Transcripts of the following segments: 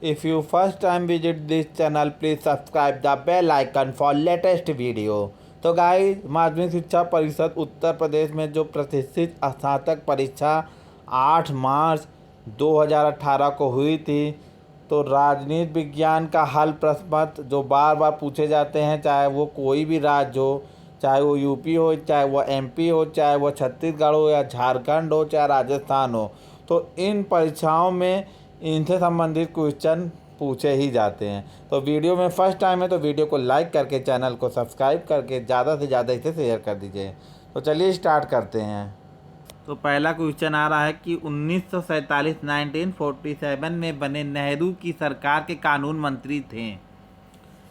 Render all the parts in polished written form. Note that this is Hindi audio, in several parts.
If you first time visit this channel, please subscribe the bell icon for latest video। तो गाइस, माध्यमिक शिक्षा परिषद उत्तर प्रदेश में जो प्रतिष्ठित स्नातक परीक्षा 8 मार्च 2018 को हुई थी, तो राजनीति विज्ञान का हल प्रश्न पत्र जो बार बार पूछे जाते हैं, चाहे वो कोई भी राज्य हो, चाहे वो यूपी हो, चाहे वो एमपी हो, चाहे वो छत्तीसगढ़ हो या झारखंड हो, चाहे राजस्थान हो, तो इन परीक्षाओं में इनसे संबंधित क्वेश्चन पूछे ही जाते हैं। तो वीडियो में फर्स्ट टाइम है तो वीडियो को लाइक करके चैनल को सब्सक्राइब करके ज़्यादा से ज़्यादा इसे शेयर कर दीजिए। तो चलिए स्टार्ट करते हैं। तो पहला क्वेश्चन आ रहा है कि 1947 में बने नेहरू की सरकार के कानून मंत्री थे।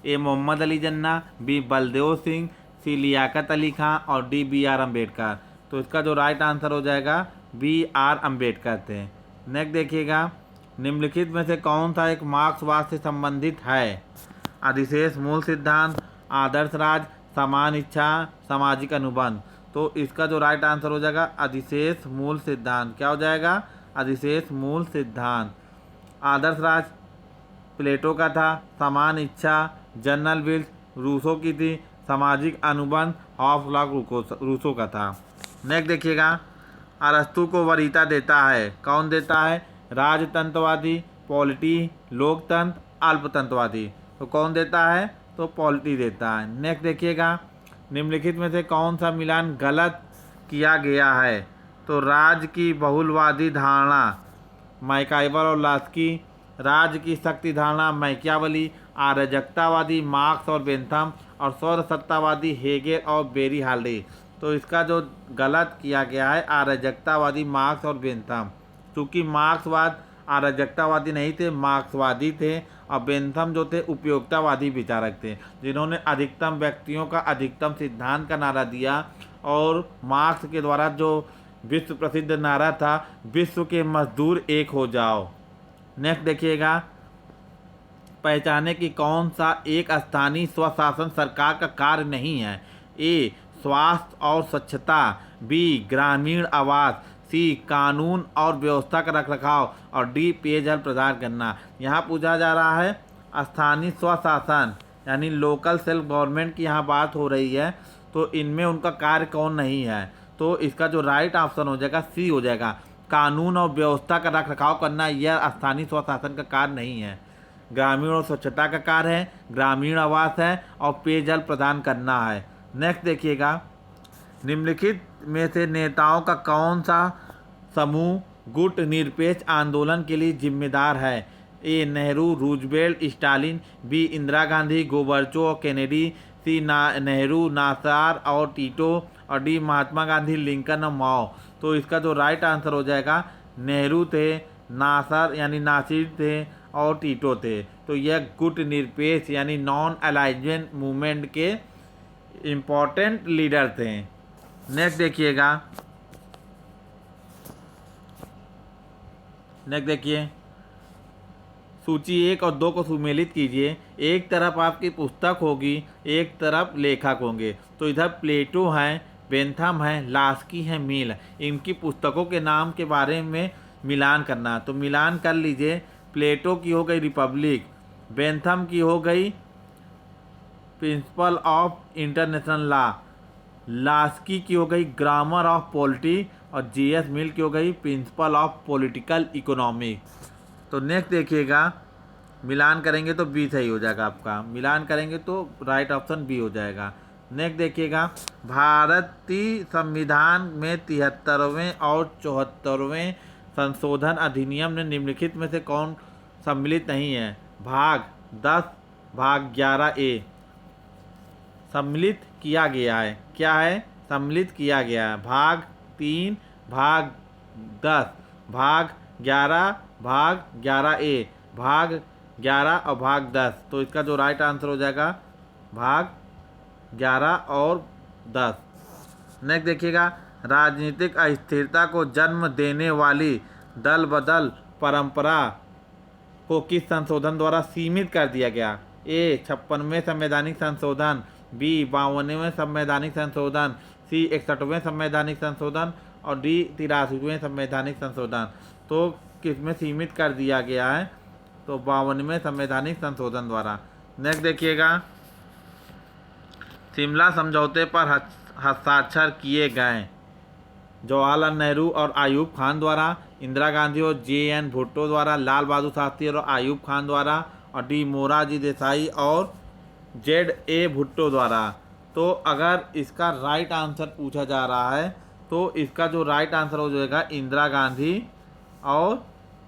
ए मोहम्मद अली जिन्ना, बी बलदेव सिंह, सी लियाकत अली खां और डी बी आर अम्बेडकर। तो इसका जो राइट आंसर हो जाएगा बी आर अम्बेडकर थे। नेक्स्ट देखिएगा, निम्नलिखित में से कौन सा एक मार्क्सवाद से संबंधित है? अधिशेष मूल सिद्धांत, आदर्श राज, समान इच्छा, सामाजिक अनुबंध। तो इसका जो राइट आंसर हो जाएगा अधिशेष मूल सिद्धांत। क्या हो जाएगा? अधिशेष मूल सिद्धांत। आदर्श राज प्लेटो का था, समान इच्छा जनरल विल्स रूसो की थी, सामाजिक अनुबंध हॉब्स रूसो का था। नेक्स्ट देखिएगा, अरस्तु को वरीयता देता है, कौन देता है? राजतंत्रवादी, पॉलिटी, लोकतंत्र, अल्पतंत्रवादी। तो कौन देता है? तो पॉलिटी देता है। नेक्स्ट देखिएगा, निम्नलिखित में से कौन सा मिलान गलत किया गया है? तो राज्य की बहुलवादी धारणा मैकाइवर और लास्की, राज्य की शक्ति धारणा मैकियावली, अराजकतावादी मार्क्स और बेंथम और सर्वसत्तावादी हेगेल और बेरी हाल्डे। तो इसका जो गलत किया गया है अराजकतावादी मार्क्स और बेंथम, क्योंकि मार्क्सवाद अराजकतावादी नहीं थे, मार्क्सवादी थे, और बेंथम जो थे उपयोगितावादी विचारक थे, जिन्होंने अधिकतम व्यक्तियों का अधिकतम सिद्धांत का नारा दिया। और मार्क्स के द्वारा जो विश्व प्रसिद्ध नारा था, विश्व के मजदूर एक हो जाओ। नेक्स्ट देखिएगा, पहचाने कि कौन सा एक स्थानीय स्वशासन सरकार का कार्य नहीं है? ए स्वास्थ्य और स्वच्छता, बी ग्रामीण आवास, सी कानून और व्यवस्था का रखरखाव और डी पेयजल प्रदान करना। यहाँ पूछा जा रहा है स्थानीय स्वशासन यानी लोकल सेल्फ गवर्नमेंट की यहाँ बात हो रही है, तो इनमें उनका कार्य कौन नहीं है? तो इसका जो राइट ऑप्शन हो जाएगा सी हो जाएगा, कानून और व्यवस्था का रखरखाव करना यह स्थानीय स्वशासन का कार्य नहीं है। ग्रामीण और स्वच्छता का कार्य है, ग्रामीण आवास है और पेयजल प्रदान करना है। नेक्स्ट देखिएगा, निम्नलिखित में से नेताओं का कौन सा समूह गुट निरपेक्ष आंदोलन के लिए जिम्मेदार है? A Nehru, Roosevelt, Stalin, B Indira Gandhi, Gorbachev और केनेडी, सी नेहरू, नासार और टीटो और डी महात्मा गांधी, लिंकन और माओ। तो इसका जो राइट आंसर हो जाएगा नेहरू थे, नासर यानी नासिर थे और टीटो थे। तो यह गुट निरपेक्ष यानी नॉन अलाइनमेंट मूवमेंट के इम्पोर्टेंट लीडर थे। नेक्स्ट देखिएगा, नेक्स्ट देखिए, सूची 1 और 2 को सुमेलित कीजिए। एक तरफ आपकी पुस्तक होगी, एक तरफ लेखक होंगे। तो इधर प्लेटो हैं, बेंथम है, लास्की है, मील है। इनकी पुस्तकों के नाम के बारे में मिलान करना। तो मिलान कर लीजिए, प्लेटो की हो गई रिपब्लिक, बेंथम की हो गई principle of international law, Laski की हो गई ग्रामर ऑफ पॉलिटी और जी.एस. मिल की हो गई प्रिंसिपल ऑफ पॉलिटिकल इकोनॉमिक्स। तो नेक्स्ट देखिएगा, मिलान करेंगे तो बी सही हो जाएगा आपका, मिलान करेंगे तो राइट ऑप्शन बी हो जाएगा। नेक्स्ट देखिएगा, भारतीय संविधान में 73वें और 74वें संशोधन अधिनियम ने निम्नलिखित में से कौन सम्मिलित नहीं है? भाग 10 भाग 11A सम्मिलित किया गया है। क्या है? सम्मिलित किया गया है। भाग 3 भाग 10 भाग 11 भाग 11A, भाग 11 और भाग 10। तो इसका जो राइट आंसर हो जाएगा भाग 11 और 10। नेक्स्ट देखिएगा, राजनीतिक अस्थिरता को जन्म देने वाली दल बदल परंपरा को किस संशोधन द्वारा सीमित कर दिया गया? ए 56वें संवैधानिक संशोधन, बी 52वें संवैधानिक संशोधन, सी 61वें संवैधानिक संशोधन और डी 83वें संवैधानिक संशोधन। तो किस में सीमित कर दिया गया है? तो 52वें संवैधानिक संशोधन द्वारा। नेक्स्ट देखिएगा, शिमला समझौते पर हस्ताक्षर किए गए जवाहरलाल नेहरू और आयूब खान द्वारा, इंदिरा गांधी और JN भुट्टो द्वारा, लाल बहादुर शास्त्री और आयूब खान द्वारा, और D मोरारजी देसाई और ZA भुट्टो द्वारा। तो अगर इसका राइट आंसर पूछा जा रहा है तो इसका जो राइट आंसर हो जाएगा इंदिरा गांधी और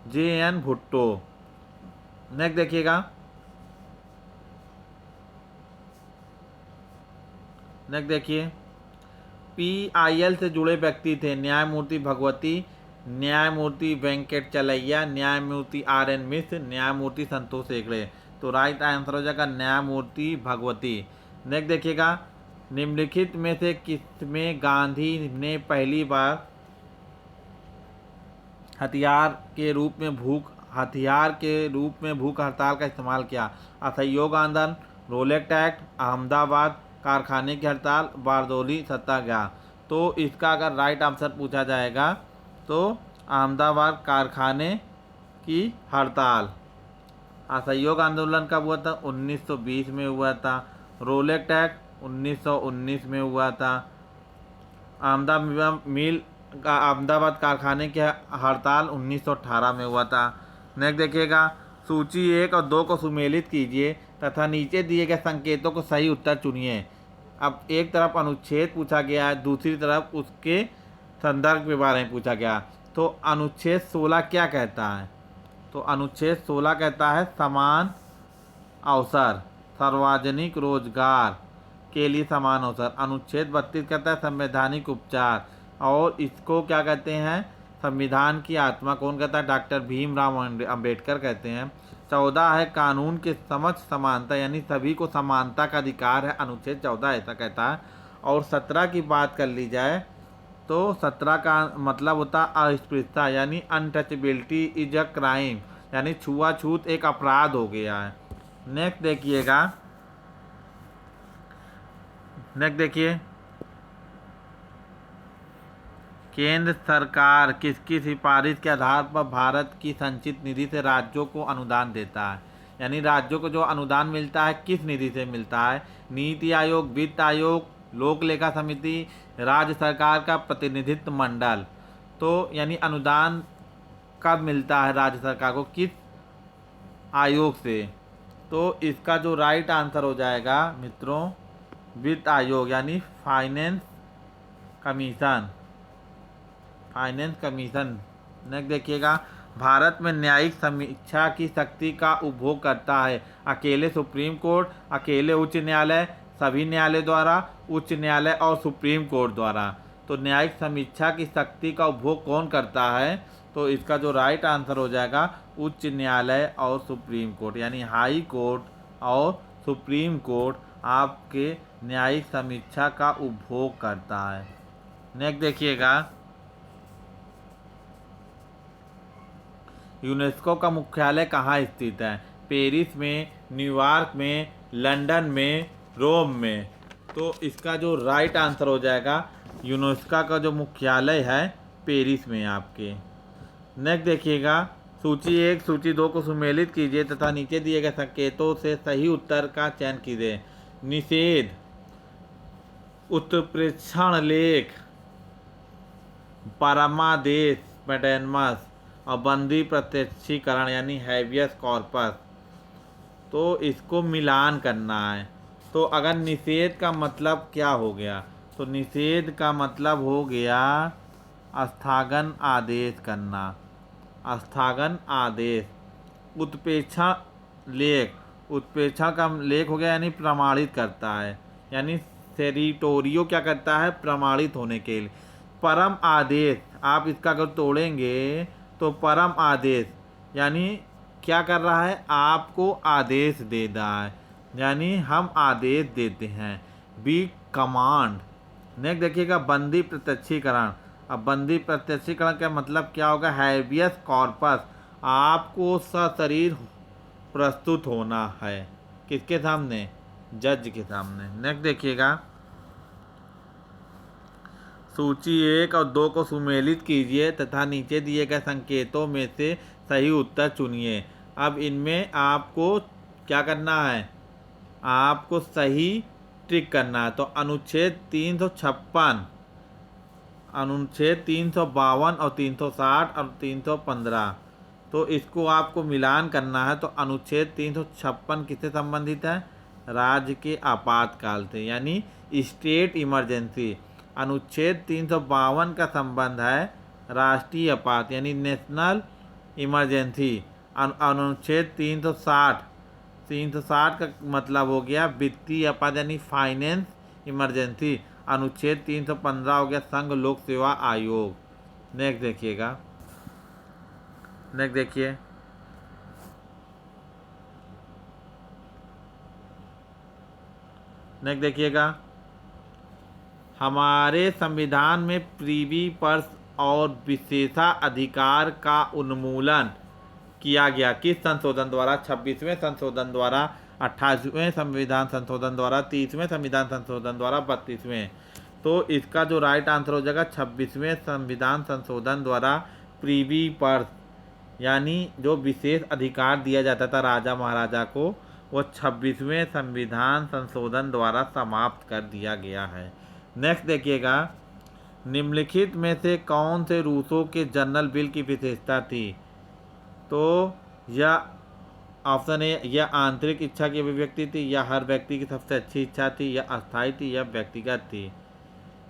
JN भुट्टो। नेक्स्ट देखिएगा, नेक्स्ट देखिए, PIL से जुड़े व्यक्ति थे न्यायमूर्ति भगवती, न्यायमूर्ति वेंकटचलैया, न्यायमूर्ति RN मिश्र, न्यायमूर्ति संतोष हेगड़े। तो राइट आंसर हो जाएगा न्यायमूर्ति भगवती। नेक्स्ट देखिएगा, निम्नलिखित में से किसमें गांधी ने पहली बार हथियार के रूप में भूख हड़ताल का इस्तेमाल किया? असहयोग आंदोलन, रोलेक्ट एक्ट, अहमदाबाद कारखाने की हड़ताल, बारदोली सत्याग्रह। तो इसका अगर राइट आंसर पूछा जाएगा तो अहमदाबाद कारखाने की हड़ताल। असहयोग आंदोलन कब हुआ था? 1920 में हुआ था। रोलेक्ट एक्ट 1919 में हुआ था। अहमदाबाद कारखाने की हड़ताल 1918 में हुआ था। नेक्स्ट देखिएगा, सूची 1 और 2 को सुमेलित कीजिए तथा नीचे दिए गए संकेतों को सही उत्तर चुनिए। अब एक तरफ अनुच्छेद पूछा गया है, दूसरी तरफ उसके संदर्भ के बारे में पूछा गया। तो अनुच्छेद 16 क्या कहता है? तो अनुच्छेद 16 कहता है समान अवसर, सार्वजनिक रोजगार के लिए समान अवसर। अनुच्छेद 32 कहता है संवैधानिक उपचार, और इसको क्या कहते हैं? संविधान की आत्मा। कौन कहता है? डॉक्टर भीमराव अंबेडकर कहते हैं। 14 है कानून के समक्ष समानता, यानी सभी को समानता का अधिकार है, अनुच्छेद 14 ऐसा कहता है। और 17 की बात कर ली जाए तो 17 का मतलब होता है अस्पृश्यता, यानी अनटचेबिलिटी इज अ क्राइम, यानी छुआछूत एक अपराध हो गया है। नेक्स्ट देखिएगा, नेक्स्ट देखिए, केंद्र सरकार किसकी सिफारिश के आधार पर भारत की संचित निधि से राज्यों को अनुदान देता है? यानी राज्यों को जो अनुदान मिलता है किस निधि से मिलता है? नीति आयोग, वित्त आयोग, लोक लेखा समिति, राज्य सरकार का प्रतिनिधित्व मंडल। तो यानी अनुदान कब मिलता है राज्य सरकार को, किस आयोग से? तो इसका जो राइट आंसर हो जाएगा मित्रों वित्त आयोग, यानी finance commission, finance commission. Next देखिएगा, भारत में न्यायिक समीक्षा की शक्ति का उपभोग करता है अकेले सुप्रीम कोर्ट, अकेले उच्च न्यायालय, सभी न्यायालय द्वारा, उच्च न्यायालय और सुप्रीम कोर्ट द्वारा। तो न्यायिक समीक्षा की शक्ति का उपभोग कौन करता है? तो इसका जो राइट आंसर हो जाएगा उच्च न्यायालय और सुप्रीम कोर्ट, यानी हाई कोर्ट और सुप्रीम कोर्ट आपके न्यायिक समीक्षा का उपभोग करता है। नेक्स्ट देखिएगा, यूनेस्को का मुख्यालय कहाँ स्थित है? पेरिस में, न्यूयॉर्क में, लंदन में, रोम में। तो इसका जो राइट आंसर हो जाएगा यूनेस्को का जो मुख्यालय है पेरिस में आपके। नेक्स्ट देखिएगा, सूची 1 सूची 2 को सुमेलित कीजिए तथा नीचे दिए गए संकेतों से सही उत्तर का चयन कीजिए। निषेध, उत्प्रेक्षण लेख, परमादेश मैंडेटमस और बंदी प्रत्यक्षीकरण यानी हैबियस कॉर्पस। तो इसको मिलान करना है। तो अगर निषेध का मतलब क्या हो गया? तो निषेध का मतलब हो गया स्थगन आदेश करना, स्थगन आदेश। उत्प्रेक्षण लेख, उत्प्रेक्षण का लेख हो गया यानी प्रमाणित करता है, यानी टेरिटोरियो क्या करता है? प्रमाणित होने के लिए। परम आदेश, आप इसका अगर तोड़ेंगे तो परम आदेश यानी क्या कर रहा है? आपको आदेश दे रहा है, यानी हम आदेश देते हैं, बी कमांड। नेक्स्ट देखिएगा, बंदी प्रत्यक्षीकरण। अब बंदी प्रत्यक्षीकरण का मतलब क्या होगा? हैबियस कॉर्पस, आपको सशरीर प्रस्तुत होना है, किसके सामने? जज के सामने। नेक्स्ट देखिएगा, सूची 1 और 2 को सुमेलित कीजिए तथा नीचे दिए गए संकेतों में से सही उत्तर चुनिए। अब इनमें आपको क्या करना है, आपको सही टिक करना है। तो अनुच्छेद 356, अनुच्छेद 352 और 360 और 315, तो इसको आपको मिलान करना है। तो अनुच्छेद 356 किससे संबंधित है, राज्य के आपातकाल से, यानी स्टेट इमरजेंसी। अनुच्छेद 352 का संबंध है राष्ट्रीय आपात यानी नेशनल इमरजेंसी। अनुच्छेद 360 का मतलब हो गया वित्तीय आपात यानी फाइनेंस इमरजेंसी। अनुच्छेद 315 हो गया संघ लोक सेवा आयोग। नेक्स्ट देखिएगा, नेक्स्ट देखिए, नेक्स्ट देखिएगा, हमारे संविधान में प्रीवी पर्स और विशेषाधिकार का उन्मूलन किया गया किस संशोधन द्वारा, 26वें संशोधन द्वारा, 28वें संविधान संशोधन द्वारा, 30वें संविधान संशोधन द्वारा, 32वें। तो इसका जो राइट आंसर हो जाएगा 26वें संविधान संशोधन द्वारा प्रीवी पर्स यानी जो विशेष अधिकार दिया जाता था राजा महाराजा को, वो 26वें संविधान संशोधन द्वारा समाप्त कर दिया गया है। नेक्स्ट देखिएगा, निम्नलिखित में से कौन से रूसों के जनरल बिल की विशेषता थी। तो यह ऑप्शन ए, यह आंतरिक इच्छा की अभिव्यक्ति थी, या हर व्यक्ति की सबसे अच्छी इच्छा थी, या अस्थायी थी, या व्यक्तिगत थी।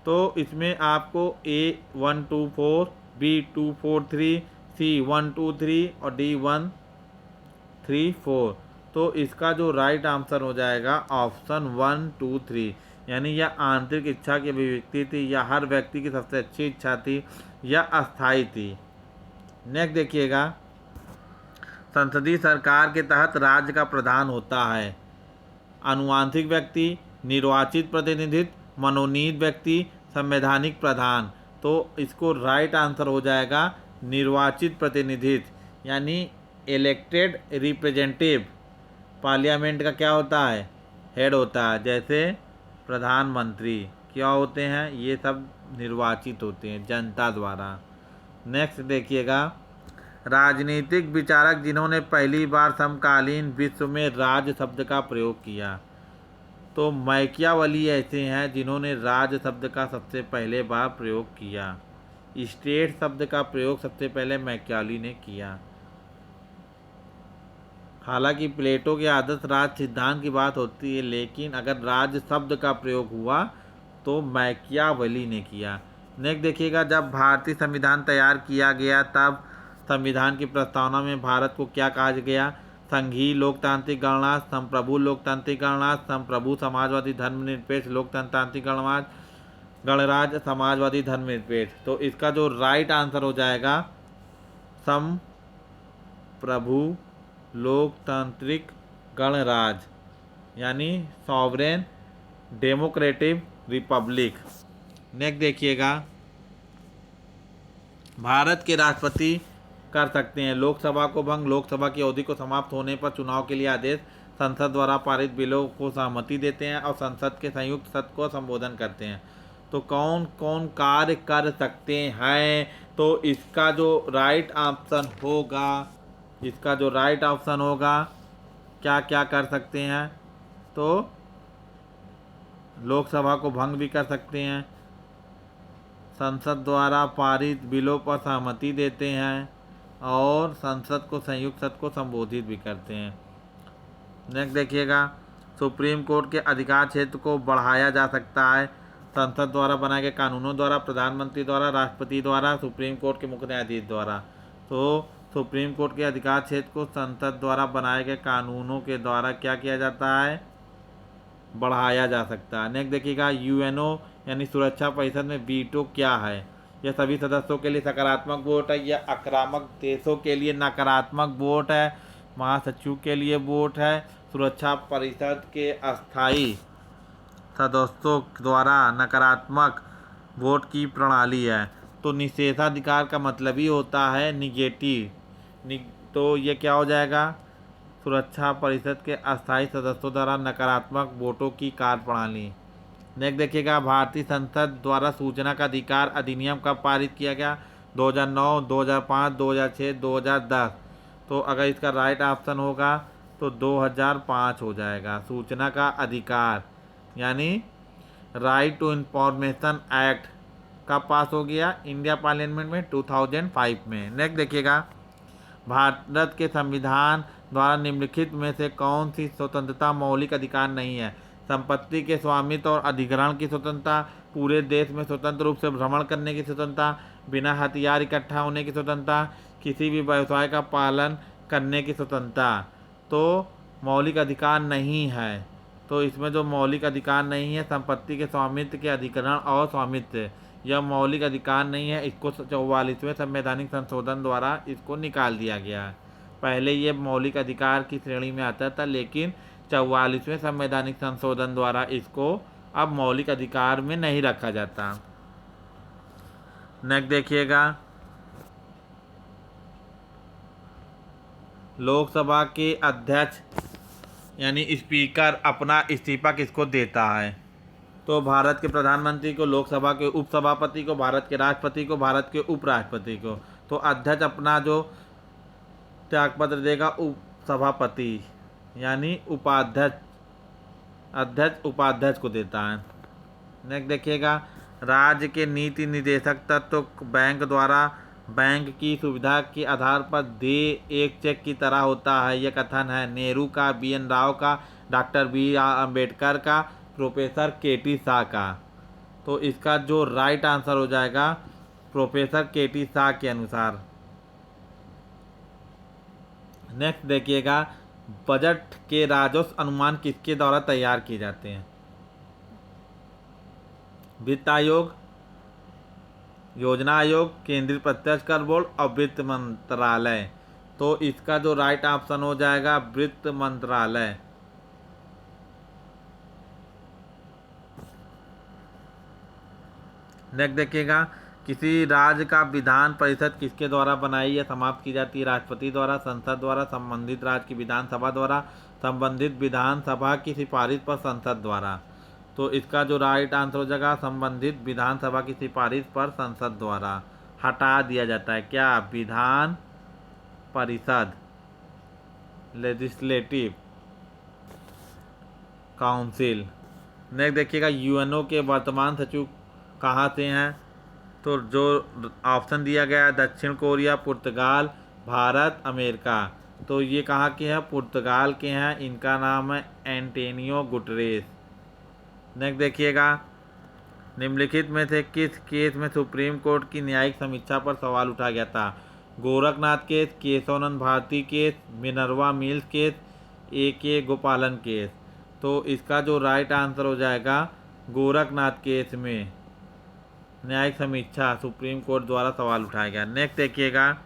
तो इसमें आपको A124, B243, C123 और D134। तो इसका जो राइट आंसर हो जाएगा ऑप्शन 1, 2, 3, यानी यह आंतरिक इच्छा की अभिव्यक्ति थी, या हर व्यक्ति की सबसे अच्छी इच्छा थी, या अस्थायी थी। नेक्स्ट देखिएगा, संसदीय सरकार के तहत राज्य का प्रधान होता है आनुवांशिक व्यक्ति, निर्वाचित प्रतिनिधित्व, मनोनीत व्यक्ति, संवैधानिक प्रधान। तो इसको राइट आंसर हो जाएगा निर्वाचित प्रतिनिधित्व यानी इलेक्टेड रिप्रेजेंटेटिव। पार्लियामेंट का क्या होता है, हेड होता है, जैसे प्रधानमंत्री क्या होते हैं, ये सब निर्वाचित होते हैं जनता द्वारा। नेक्स्ट देखिएगा, राजनीतिक विचारक जिन्होंने पहली बार समकालीन विश्व में राज शब्द का प्रयोग किया। तो मैकियावली ऐसे हैं जिन्होंने राज शब्द का सबसे पहले बार प्रयोग किया। स्टेट शब्द का प्रयोग सबसे पहले मैकियावली ने किया। हालांकि प्लेटो के आदर्श राज सिद्धांत की बात होती है, लेकिन अगर राज शब्द का प्रयोग हुआ तो मैकियावली ने किया। नेक्स्ट देखिएगा, जब भारतीय संविधान तैयार किया गया तब संविधान की प्रस्तावना में भारत को क्या कहा गया, संघीय लोकतांत्रिक गणराज्य, संप्रभु लोकतांत्रिक गणराज्य, संप्रभु समाजवादी धर्मनिरपेक्ष लोकतांत्रिक गणराज्य, समाजवादी धर्मनिरपेक्ष। तो इसका जो राइट आंसर हो जाएगा संप्रभु लोकतांत्रिक गणराज्य यानी सॉवरेन डेमोक्रेटिक रिपब्लिक। नेक्स्ट देखिएगा, भारत के राष्ट्रपति कर सकते हैं लोकसभा को भंग, लोकसभा की अवधि को समाप्त होने पर चुनाव के लिए आदेश, संसद द्वारा पारित बिलों को सहमति देते हैं, और संसद के संयुक्त सत्र को संबोधन करते हैं। तो कौन कौन कार्य कर सकते हैं, तो इसका जो राइट ऑप्शन होगा, इसका जो राइट ऑप्शन होगा, क्या क्या कर सकते हैं, तो लोकसभा को भंग भी कर सकते हैं, संसद द्वारा पारित बिलों पर सहमति देते हैं, और संसद को संयुक्त सत्र को संबोधित भी करते हैं। नेक्स्ट देखिएगा, सुप्रीम कोर्ट के अधिकार क्षेत्र को बढ़ाया जा सकता है संसद द्वारा बनाए गए कानूनों द्वारा, प्रधानमंत्री द्वारा, राष्ट्रपति द्वारा, सुप्रीम कोर्ट के मुख्य न्यायाधीश द्वारा। तो सुप्रीम कोर्ट के अधिकार क्षेत्र को संसद द्वारा बनाए गए कानूनों के द्वारा क्या किया जाता है, बढ़ाया जा सकता है। नेक्स्ट देखिएगा, यूएनओ यानी सुरक्षा परिषद में वीटो क्या है, यह सभी सदस्यों के लिए सकारात्मक वोट है, यह आक्रामक देशों के लिए नकारात्मक वोट है, महासचिव के लिए वोट है, सुरक्षा परिषद के अस्थायी सदस्यों द्वारा नकारात्मक वोट की प्रणाली है। तो निषेधाधिकार का मतलब ही होता है निगेटिव, तो ये क्या हो जाएगा, सुरक्षा परिषद के अस्थायी सदस्यों द्वारा नकारात्मक वोटों की कार्यप्रणाली। नेक्स्ट देखिएगा, भारतीय संसद द्वारा सूचना का अधिकार अधिनियम कब पारित किया गया, 2009, 2005, 2006, 2010। तो अगर इसका राइट ऑप्शन होगा तो 2005 हो जाएगा। सूचना का अधिकार यानी राइट टू इंफॉर्मेशन एक्ट कब पास हो गया इंडिया पार्लियामेंट में 2005 में। नेक्स्ट देखिएगा, भारत के संविधान द्वारा निम्नलिखित में से कौन सी स्वतंत्रता मौलिक अधिकार नहीं है? संपत्ति के स्वामित्व और अधिग्रहण की स्वतंत्रता, पूरे देश में स्वतंत्र रूप से भ्रमण करने की स्वतंत्रता, बिना हथियार इकट्ठा होने की स्वतंत्रता, किसी भी व्यवसाय का पालन करने की स्वतंत्रता। तो मौलिक अधिकार नहीं है, तो इसमें जो मौलिक अधिकार नहीं है संपत्ति के स्वामित्व के अधिग्रहण और स्वामित्व, यह मौलिक अधिकार नहीं है। इसको 44वें संवैधानिक संशोधन द्वारा इसको निकाल दिया गया। पहले ये मौलिक अधिकार की श्रेणी में आता था, लेकिन 44वें संवैधानिक संशोधन द्वारा इसको अब मौलिक अधिकार में नहीं रखा जाता। नेक्स्ट देखिएगा, लोकसभा के अध्यक्ष यानी स्पीकर अपना इस्तीफा किसको देता है? तो भारत के प्रधानमंत्री को, लोकसभा के उपसभापति को, भारत के राष्ट्रपति को, भारत के उपराष्ट्रपति को। तो अध्यक्ष अपना जो त्यागपत्र देगा उपसभापति यानी उपाध्यक्ष, अध्यक्ष उपाध्यक्ष को देता है। नेक्स्ट देखिएगा, राज्य के नीति निर्देशक तत्व बैंक द्वारा बैंक की सुविधा के आधार पर देय एक चेक की तरह होता है। यह कथन है नेहरू का, BN राव का, डॉक्टर BR अम्बेडकर का, प्रोफेसर KT शाह का। तो इसका जो राइट आंसर हो जाएगा प्रोफेसर KT शाह के अनुसार। नेक्स्ट देखिएगा, बजट के राजस्व अनुमान किसके द्वारा तैयार किए जाते हैं? वित्त आयोग, योजना आयोग, केंद्रीय प्रत्यक्ष कर बोर्ड और वित्त मंत्रालय। तो इसका जो राइट ऑप्शन हो जाएगा वित्त मंत्रालय। नेक्स्ट देखिएगा, किसी राज्य का विधान परिषद किसके द्वारा बनाई या समाप्त की जाती है? राष्ट्रपति द्वारा, संसद द्वारा, संबंधित राज्य की विधानसभा द्वारा, संबंधित विधानसभा की सिफारिश पर संसद द्वारा। तो इसका जो राइट आंसर हो जाएगा संबंधित विधानसभा की सिफारिश पर संसद द्वारा। हटा दिया जाता है क्या? Vidhan Parishad, legislative council. Next देखिएगा, UNO के वर्तमान सचिव कहाँ से हैं? तो जो ऑप्शन दिया गया है दक्षिण कोरिया, पुर्तगाल, भारत, अमेरिका। तो ये कहाँ के हैं? पुर्तगाल के हैं। इनका नाम है एंटोनियो गुटरेस। नेक्स्ट देखिएगा, निम्नलिखित में से किस केस में सुप्रीम कोर्ट की न्यायिक समीक्षा पर सवाल उठाया गया था? Gorakhnath case, Kesavananda Bharati case, Minerva Mills case, AK Gopalan case. तो इसका जो राइट आंसर हो जाएगा गोरखनाथ केस में न्यायिक समीक्षा सुप्रीम कोर्ट द्वारा सवाल उठाया गया। नेक्स्ट देखिएगा,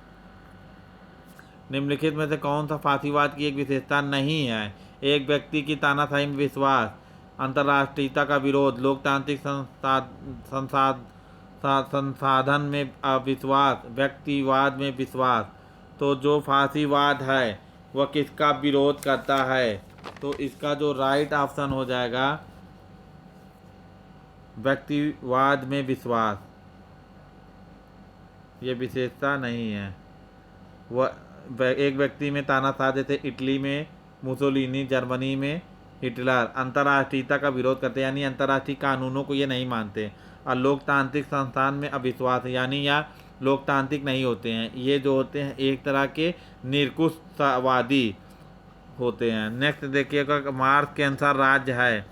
निम्नलिखित में से कौन सा फांसीवाद की एक विशेषता नहीं है? एक व्यक्ति की तानाशाही में विश्वास, अंतर्राष्ट्रीयता का विरोध, लोकतांत्रिक संसाधन में अविश्वास, व्यक्तिवाद में विश्वास। तो जो फांसीवाद है वह किसका विरोध करता है? तो इसका जो राइट ऑप्शन हो जाएगा व्यक्तिवाद में विश्वास। ये विशेषता नहीं है। वह एक व्यक्ति में तानाशाह, जैसे इटली में मुसोलिनी, जर्मनी में हिटलर, अंतर्राष्ट्रीयता का विरोध करते यानी अंतर्राष्ट्रीय कानूनों को ये नहीं मानते। और लोकतांत्रिक संस्थान में अविश्वास यानी या लोकतांत्रिक नहीं होते हैं। ये जो होते हैं एक तरह के निरकुशवादी होते हैं। नेक्स्ट देखिएगा, मार्क्स के अनुसार राज्य है।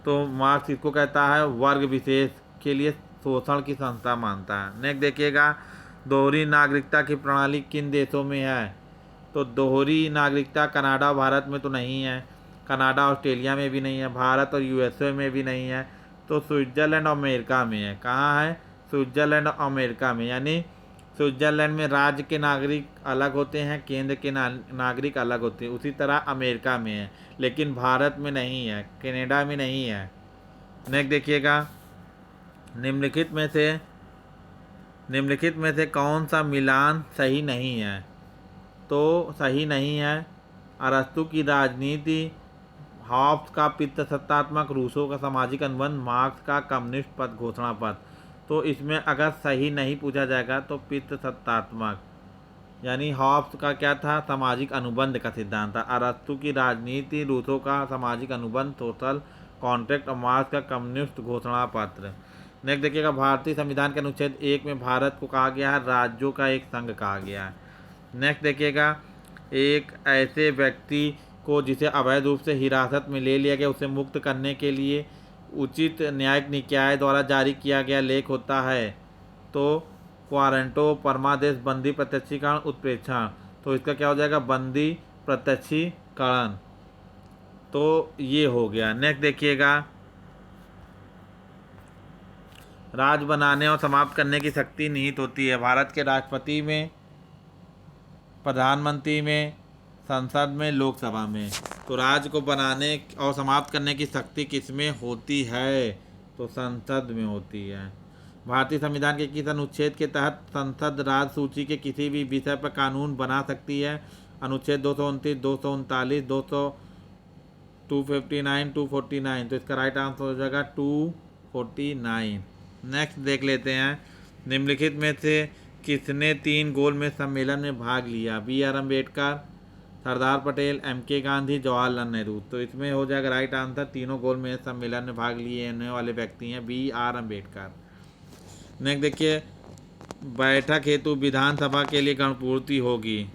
तो मार्क्स इसको कहता है वर्ग विशेष के लिए शोषण की संस्था मानता है। नेक्स्ट देखिएगा, दोहरी नागरिकता की प्रणाली किन देशों में है? तो दोहरी नागरिकता कनाडा, भारत में तो नहीं है, कनाडा ऑस्ट्रेलिया में भी नहीं है, भारत और USA में भी नहीं है। तो स्विट्जरलैंड और अमेरिका में है। कहाँ है? स्विट्जरलैंड और अमेरिका में। यानी स्विट्जरलैंड में राज्य के नागरिक अलग होते हैं, केंद्र के नागरिक अलग होते हैं। उसी तरह अमेरिका में है, लेकिन भारत में नहीं है, कनाडा में नहीं है। नेक्स्ट देखिएगा, निम्नलिखित में से कौन सा मिलान सही नहीं है? तो सही नहीं है अरस्तु की राजनीति, हॉब्स का पितृसत्तात्मक, रूसो का सामाजिक अनुबंध, मार्क्स का कम्युनिस्ट पद घोषणा पद। तो इसमें अगर सही नहीं पूछा जाएगा तो पितृसत्तात्मक। यानी हॉब्स का क्या था, सामाजिक अनुबंध का सिद्धांत था। अरस्तु की राजनीति, रूसो का सामाजिक अनुबंध, सोशल कॉन्ट्रैक्ट, और मार्क्स का कम्युनिस्ट घोषणा पत्र। नेक्स्ट देखिएगा, भारतीय संविधान के अनुच्छेद 1 में भारत को कहा गया है राज्यों का एक संघ कहा गया है। नेक्स्ट देखिएगा, एक ऐसे व्यक्ति को जिसे अवैध रूप से हिरासत में ले लिया गया उसे मुक्त करने के लिए उचित न्यायिक निकाय द्वारा जारी किया गया लेख होता है तो क्वारंटो, परमादेश, बंदी प्रत्यक्षीकरण, उत्प्रेक्षण। तो इसका क्या हो जाएगा, बंदी प्रत्यक्षीकरण। तो ये हो गया। नेक्स्ट देखिएगा, राज बनाने और समाप्त करने की शक्ति निहित होती है भारत के राष्ट्रपति में, प्रधानमंत्री में, संसद में, लोकसभा में। तो राज्य को बनाने और समाप्त करने की शक्ति किसमें होती है, तो संसद में होती है। भारतीय संविधान के किस अनुच्छेद के तहत संसद राज्य सूची के किसी भी विषय पर कानून बना सकती है, अनुच्छेद 229, 239, 259, 249। तो इसका राइट आंसर हो जाएगा 249। नेक्स्ट देख लेते हैं, निम्नलिखित में से किसने 3 गोलमेज सम्मेलन में भाग लिया, B R Ambedkar, Sardar Patel, M K Gandhi, Jawaharlal Nehru. तो इसमें हो जाएगा राइट आंसर, तीनों गोलमेज सम्मेलन में भाग लिए वाले व्यक्ति हैं बी आर अम्बेडकर। नेक्स्ट देखिए, बैठक हेतु विधानसभा के लिए गणपूर्ति होगी,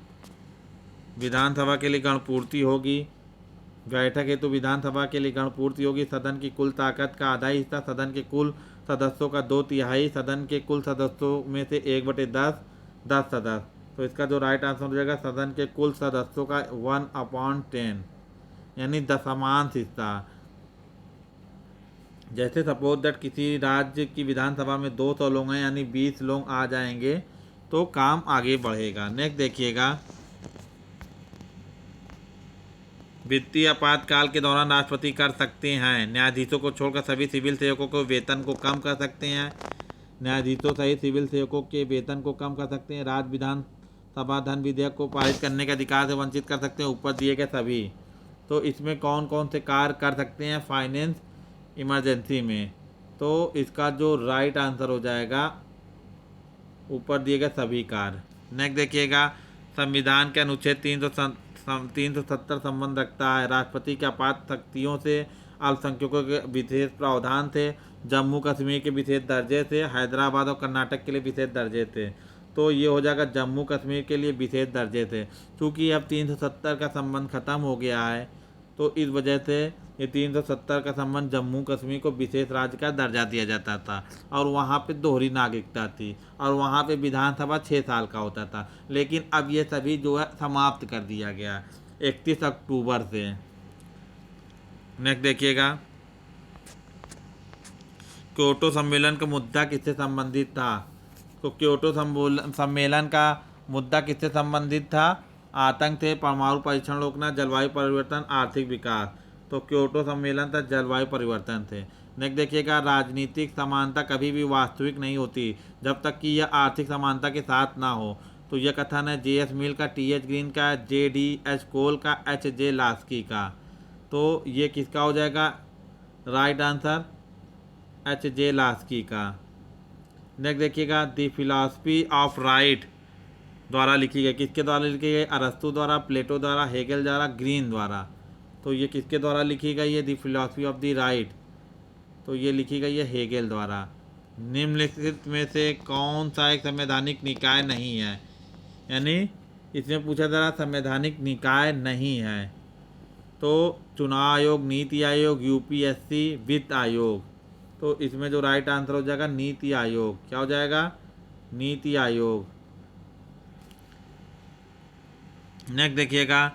विधानसभा के लिए गणपूर्ति होगी, बैठक हेतु विधानसभा के लिए गणपूर्ति होगी। सदन की कुल ताकत का आधा हिस्सा, सदन के कुल सदस्यों का 2/3, सदन के कुल सदस्यों में से 1/10, 10 सदस्य। तो इसका जो राइट आंसर हो जाएगा, सदन के कुल सदस्यों का 1/10, यानी दशमांश हिस्सा। जैसे सपोज दैट किसी राज्य की विधानसभा में 200 लोग हैं, यानी 20 लोग आ जाएंगे तो काम आगे बढ़ेगा। नेक्स्ट देखिएगा, वित्तीय आपातकाल के दौरान राष्ट्रपति कर सकते हैं, न्यायाधीशों को छोड़कर सभी सिविल सेवकों को वेतन को कम कर सकते हैं, न्यायाधीशों सहित सिविल सेवकों के वेतन को कम कर सकते हैं, राज्य विधानसभा धन विधेयक को पारित करने के अधिकार से वंचित कर सकते हैं, ऊपर दिए गए सभी। तो इसमें कौन कौन से कार्य कर सकते हैं फाइनेंस इमरजेंसी में, तो इसका जो राइट आंसर हो जाएगा ऊपर दिए गए सभी कार्य। नेक्स्ट देखिएगा, संविधान के अनुच्छेद 370 संबंध रखता है राष्ट्रपति के आपात शक्तियों से, अल्पसंख्यकों के विशेष प्रावधान थे, जम्मू कश्मीर के विशेष दर्जे थे, हैदराबाद और कर्नाटक के लिए विशेष दर्जे थे। तो ये हो जाएगा जम्मू कश्मीर के लिए विशेष दर्जे थे। क्योंकि अब 370 का संबंध खत्म हो गया है तो इस वजह से ये 370 का संबंध जम्मू कश्मीर को विशेष राज्य का दर्जा दिया जाता था, और वहाँ पे दोहरी नागरिकता थी, और वहाँ पे विधानसभा 6 साल का होता था। लेकिन अब ये सभी जो है समाप्त कर दिया गया 31 अक्टूबर से। नेक्स्ट देखिएगा, क्योटो सम्मेलन का मुद्दा किससे संबंधित था, तो क्योटो सम्मेलन का मुद्दा किससे संबंधित था, आतंक थे, परमाणु परीक्षण रोकना, जलवायु परिवर्तन, आर्थिक विकास। तो क्योटो सम्मेलन था जलवायु परिवर्तन थे। नेक्स्ट देखिएगा, राजनीतिक समानता कभी भी वास्तविक नहीं होती जब तक कि यह आर्थिक समानता के साथ ना हो। तो यह कथन है जे एस मिल का, टी एच ग्रीन का, जे डी एच कोल का, एच जे लास्की का। तो ये किसका हो जाएगा right answer, H J Laski का। नेक्स्ट देखिएगा, द फिलॉसफी ऑफ राइट द्वारा लिखी गई, किसके द्वारा लिखी गई, अरस्तु द्वारा, प्लेटो द्वारा, हेगल द्वारा, ग्रीन द्वारा। तो ये किसके द्वारा लिखी गई है, the philosophy of the right, तो ये लिखी गई है हेगल द्वारा। निम्नलिखित में से कौन सा एक संवैधानिक निकाय नहीं है, यानी इसमें पूछा जा रहा संवैधानिक निकाय नहीं है। तो चुनाव आयोग, नीति आयोग, यूपीएससी, वित्त आयोग। तो इसमें जो राइट आंसर हो जाएगा नीति आयोग। क्या हो जाएगा, नीति आयोग। नेक्स्ट देखिएगा,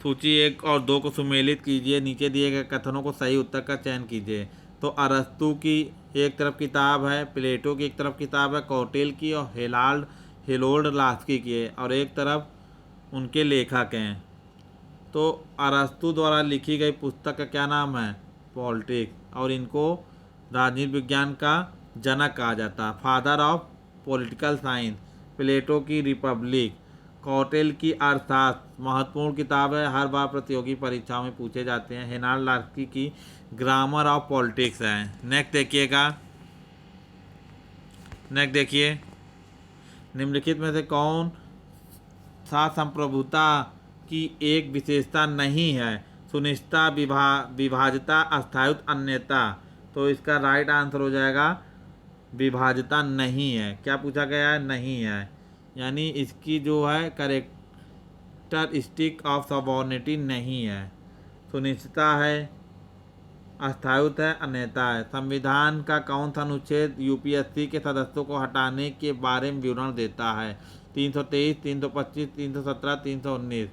सूची 1 और 2 को सुमेलित कीजिए, नीचे दिए गए कथनों को सही उत्तर का चयन कीजिए। तो अरस्तु की एक तरफ किताब है, प्लेटो की एक तरफ किताब है, कौटिल्य की और हेरोल्ड लास्की की है, और एक तरफ उनके लेखक हैं। तो अरस्तु द्वारा लिखी गई पुस्तक का क्या नाम है, पॉलिटिक्स, और इनको राजनीति विज्ञान का जनक कहा जाता है, फादर ऑफ पॉलिटिकल साइंस। प्लेटो की रिपब्लिक, कौटिल्य की अर्थशास्त्र, महत्वपूर्ण किताब है, हर बार प्रतियोगी परीक्षाओं में पूछे जाते हैं। हेरोल्ड लास्की की ग्रामर ऑफ पॉलिटिक्स है। नेक्स्ट देखिएगा, नेक्स्ट देखिए, निम्नलिखित में से कौन संप्रभुता की एक विशेषता नहीं है। सुनिश्चितता, विभाज्यता, अस्थायित्व, अन्यता। तो इसका राइट आंसर हो जाएगा विभाज्यता नहीं है। क्या पूछा गया है? नहीं है। यानी इसकी जो है कैरेक्टरिस्टिक ऑफ सबऑर्डिनेटी नहीं है। सुनिश्चितता है, अस्थायित्व है, अन्यता है। संविधान का कौन सा अनुच्छेद यूपीएससी के सदस्यों को हटाने के बारे में विवरण देता है? 323, 325, 317, 319।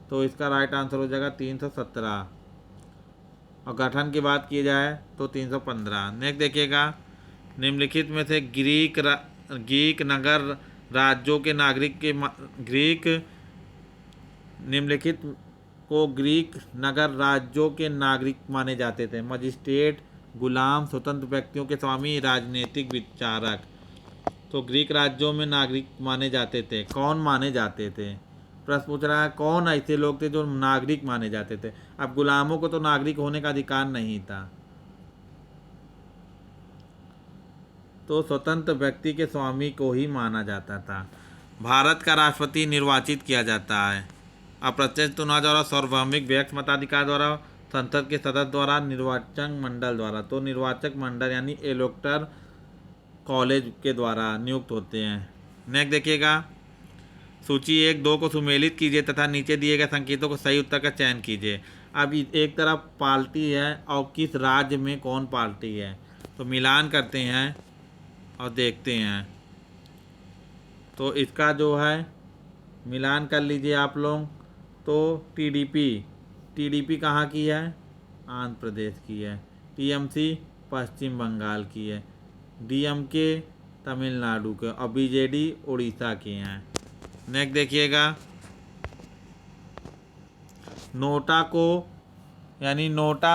तो इसका राइट आंसर हो जाएगा 317। और गठन की बात की जाए तो 315। नेक्स्ट देखिएगा, निम्नलिखित में से ग्रीक नगर राज्यों के नागरिक के निम्नलिखित को ग्रीक नगर राज्यों के नागरिक माने जाते थे? मजिस्ट्रेट, गुलाम, स्वतंत्र व्यक्तियों के स्वामी, राजनीतिक विचारक। तो ग्रीक राज्यों में नागरिक माने जाते थे। कौन माने जाते थे? प्रश्न पूछ रहा है कौन ऐसे लोग थे जो नागरिक माने जाते थे। अब गुलामों को तो नागरिक होने का अधिकार नहीं था, तो स्वतंत्र व्यक्ति के स्वामी को ही माना जाता था। भारत का राष्ट्रपति निर्वाचित किया जाता है अप्रत्यक्ष चुनाव द्वारा, सार्वभौमिक व्यक्ति मताधिकार द्वारा, संसद के सदस्य द्वारा, निर्वाचक मंडल द्वारा। तो निर्वाचक मंडल यानी इलेक्टर कॉलेज के द्वारा नियुक्त होते हैं। नेक्स्ट देखिएगा, सूची 1-2 को सुमेलित कीजिए तथा नीचे दिए गए संकेतों को सही उत्तर का चयन कीजिए। अब एक तरफ पार्टी है और किस राज्य में कौन पार्टी है, तो मिलान करते हैं और देखते हैं। तो इसका जो है मिलान कर लीजिए आप लोग। तो टीडीपी कहाँ की है? आंध्र प्रदेश की है। टीएमसी पश्चिम बंगाल की है। डीएमके तमिलनाडु के और बीजेडी उड़ीसा के हैं। नेक्स्ट देखिएगा, नोटा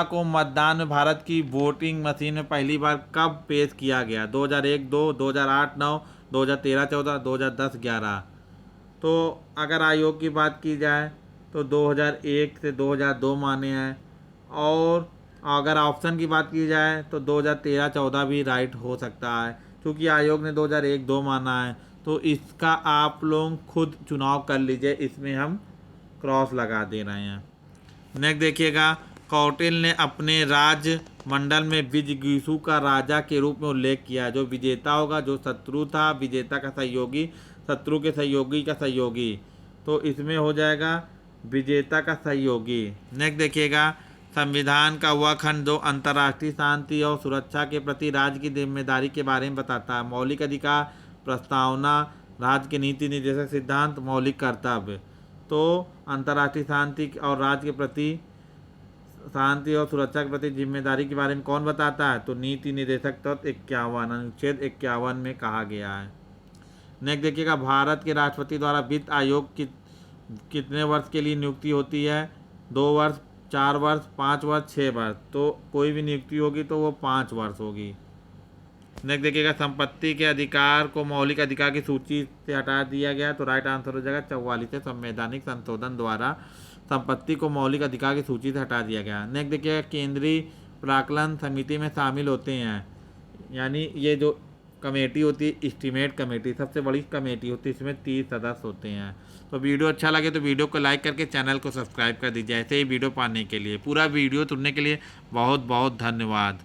को मतदान में भारत की वोटिंग मशीन में पहली बार कब पेश किया गया? 2001, 2, 2008, 9, 2013, 14, 2010, 11। तो अगर आयोग की बात की जाए तो 2001 से 2002 माने हैं, और अगर ऑप्शन की बात की जाए तो 2013, 14 भी राइट हो सकता है, क्योंकि आयोग ने 2001, 2 माना है। तो इसका आप लोग खुद चुनाव कर लीजिए, इसमें हम क्रॉस लगा दे रहे हैं। नेक्स्ट देखिएगा, कौटिल्य ने अपने राज मंडल में विजगीषु का राजा के रूप में उल्लेख किया। जो विजेता होगा, जो शत्रु था, विजेता का सहयोगी, शत्रु के सहयोगी का सहयोगी। तो इसमें हो जाएगा विजेता का सहयोगी। नेक्स्ट देखिएगा, संविधान का वह खंड जो अंतर्राष्ट्रीय शांति और सुरक्षा के प्रति राज्य की जिम्मेदारी के बारे में बताता है? मौलिक अधिकार, प्रस्तावना, राज्य के नीति निर्देशक सिद्धांत, मौलिक कर्तव्य। तो अंतर्राष्ट्रीय शांति और राज्य के प्रति शांति और सुरक्षा के प्रति जिम्मेदारी के बारे में कौन बताता है? तो नीति निर्देशक तत्व 51 अनुच्छेद 51 में कहा गया है। नेक्स्ट देखिएगा, भारत के राष्ट्रपति द्वारा वित्त आयोग की कितने वर्ष के लिए नियुक्ति होती है? 2 वर्ष, 4 वर्ष, 5 वर्ष, 6 वर्ष। तो कोई भी नियुक्ति होगी तो वो 5 वर्ष होगी। नेक्स्ट देखिएगा, संपत्ति के अधिकार को मौलिक अधिकार की सूची से हटा दिया गया। तो राइट आंसर हो जाएगा 44 संवैधानिक संशोधन द्वारा संपत्ति को मौलिक अधिकार की सूची से हटा दिया गया। नेक्स्ट देखिएगा, केंद्रीय प्राक्कलन समिति में शामिल होते हैं, यानी ये जो कमेटी होती है एस्टीमेट कमेटी, सबसे बड़ी कमेटी होती है, इसमें 30 सदस्य होते हैं। तो वीडियो अच्छा लगे तो वीडियो को लाइक करके चैनल को सब्सक्राइब कर दीजिए ऐसे ही वीडियो पाने के लिए। पूरा वीडियो सुनने के लिए बहुत बहुत धन्यवाद।